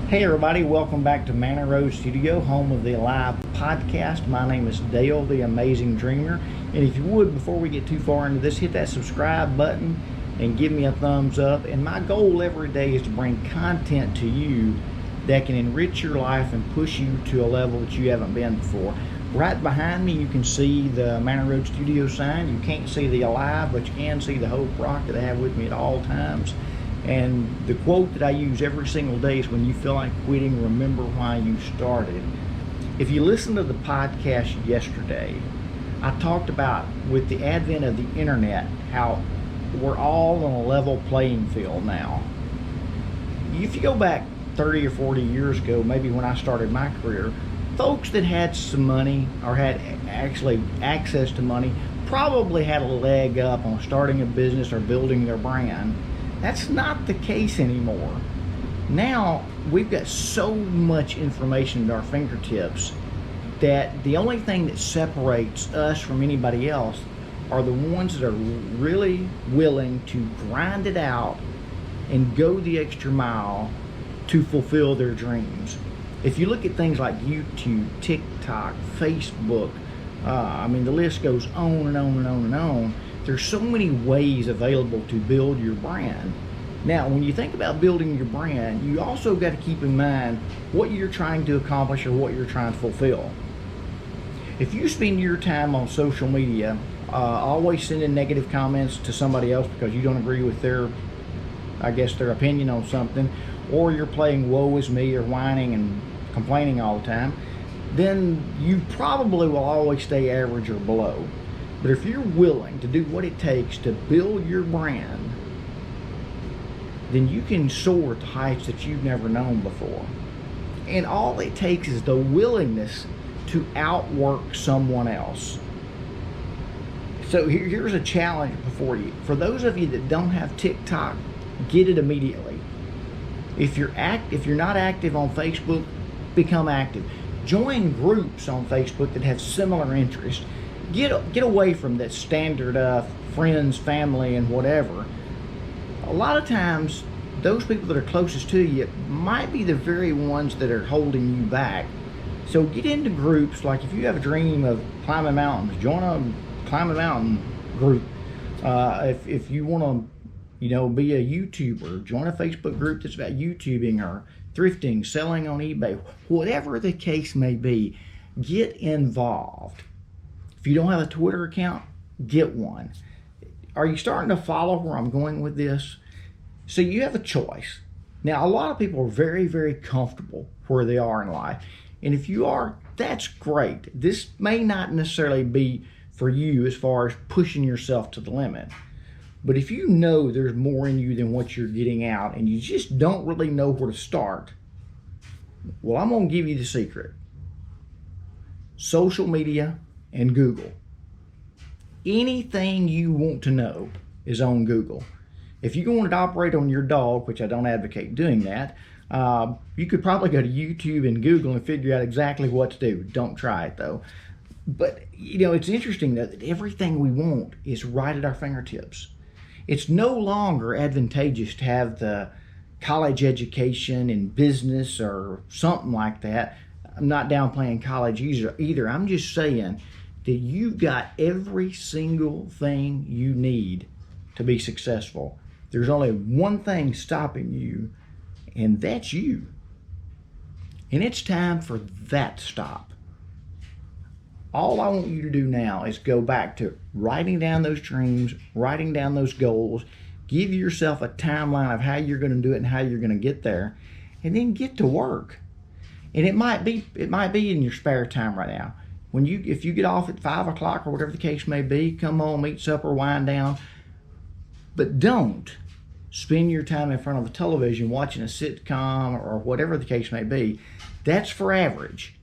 Hey everybody, welcome back to Manor Road Studio, home of the Alive podcast. My name is Dale, the Amazing Dreamer. And if you would, before we get too far into this, hit that subscribe button and give me a thumbs up. And my goal every day is to bring content to you that can enrich your life and push you to a level that you haven't been before. Right behind me, you can see the Manor Road Studio sign. You can't see the Alive, but you can see the Hope Rock that I have with me at all times. And the quote that I use every single day is, when you feel like quitting, remember why you started. If you listened to the podcast yesterday, I talked about, with the advent of the internet, how we're all on a level playing field now. If you go back 30 or 40 years ago, maybe when I started my career, folks that had some money or had actually access to money probably had a leg up on starting a business or building their brand. That's not the case anymore. Now we've got so much information at our fingertips that the only thing that separates us from anybody else are the ones that are really willing to grind it out and go the extra mile to fulfill their dreams. If you look at things like YouTube, TikTok, Facebook, the list goes on and on and on and on. There's so many ways available to build your brand. Now, when you think about building your brand, you also got to keep in mind what you're trying to accomplish or what you're trying to fulfill. If you spend your time on social media, always sending negative comments to somebody else because you don't agree with their opinion on something, or you're playing woe is me or whining and complaining all the time, then you probably will always stay average or below. But if you're willing to do what it takes to build your brand, then you can soar to heights that you've never known before. And all it takes is the willingness to outwork someone else. So here's a challenge before you. For those of you that don't have TikTok, get it immediately. If you're not active on Facebook, become active. Join groups on Facebook that have similar interests. Get away from that standard friends, family, and whatever. A lot of times, those people that are closest to you might be the very ones that are holding you back. So get into groups. Like if you have a dream of climbing mountains, join a climb a mountain group. If you want to, be a YouTuber, join a Facebook group that's about YouTubing or thrifting, selling on eBay, whatever the case may be. Get involved. If you don't have a Twitter account, get one. Are you starting to follow where I'm going with this? So you have a choice. Now, a lot of people are very, very comfortable where they are in life. And if you are, that's great. This may not necessarily be for you as far as pushing yourself to the limit. But if you know there's more in you than what you're getting out and you just don't really know where to start, well, I'm going to give you the secret. Social media and Google. Anything you want to know is on Google. If you wanted to operate on your dog, which I don't advocate doing that, you could probably go to YouTube and Google and figure out exactly what to do. Don't try it though. But it's interesting that everything we want is right at our fingertips. It's no longer advantageous to have the college education in business or something like that. I'm not downplaying college either. I'm just saying that you've got every single thing you need to be successful. There's only one thing stopping you, and that's you. And it's time for that to stop. All I want you to do now is go back to writing down those dreams, writing down those goals, give yourself a timeline of how you're going to do it and how you're going to get there, and then get to work. And it might be in your spare time right now. If you get off at 5 o'clock or whatever the case may be, come home, eat supper, wind down. But don't spend your time in front of a television watching a sitcom or whatever the case may be. That's for average.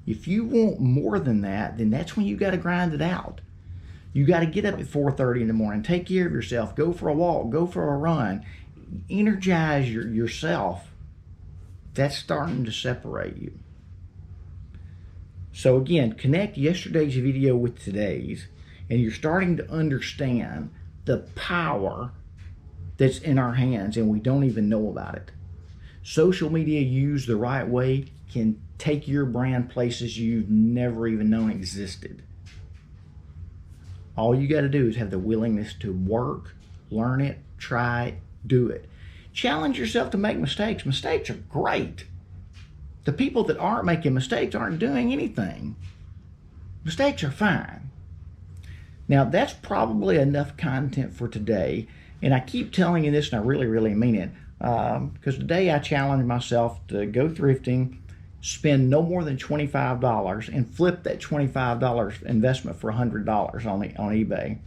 If you want more than that, then that's when you got to grind it out. You got to get up at 4:30 in the morning, take care of yourself, go for a walk, go for a run, energize yourself. That's starting to separate you. So again, connect yesterday's video with today's, and you're starting to understand the power that's in our hands and we don't even know about it. Social media used the right way can take your brand places you've never even known existed. All you got to do is have the willingness to work, learn it, try it, do it. Challenge yourself to make mistakes. Mistakes are great. The people that aren't making mistakes aren't doing anything. Mistakes are fine. Now, that's probably enough content for today. And I keep telling you this, and I really, really mean it. Because today I challenged myself to go thrifting, spend no more than $25, and flip that $25 investment for $100 on eBay.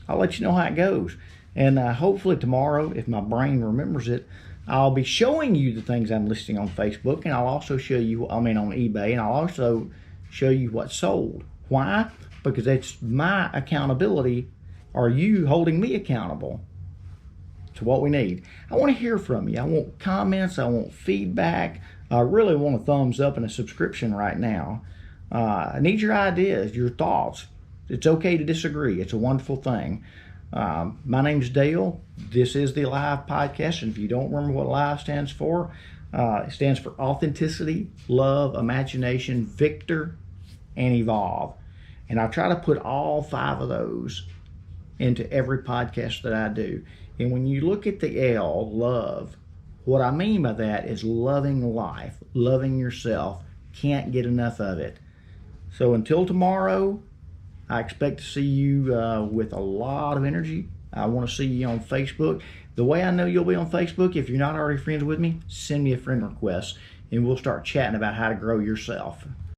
I'll let you know how it goes. And hopefully tomorrow, if my brain remembers it, I'll be showing you the things I'm listing on Facebook, and I'll also show you, on eBay, and I'll also show you what's sold. Why? Because it's my accountability. Are you holding me accountable to what we need? I want to hear from you. I want comments. I want feedback. I really want a thumbs up and a subscription right now. I need your ideas, your thoughts. It's okay to disagree. It's a wonderful thing. My name's Dale. This is the Alive Podcast. And if you don't remember what Alive stands for, it stands for authenticity, love, imagination, victor, and evolve. And I try to put all 5 of those into every podcast that I do. And when you look at the L, love, what I mean by that is loving life, loving yourself. Can't get enough of it. So until tomorrow, I expect to see you with a lot of energy. I want to see you on Facebook. The way I know you'll be on Facebook, if you're not already friends with me, send me a friend request, and we'll start chatting about how to grow yourself.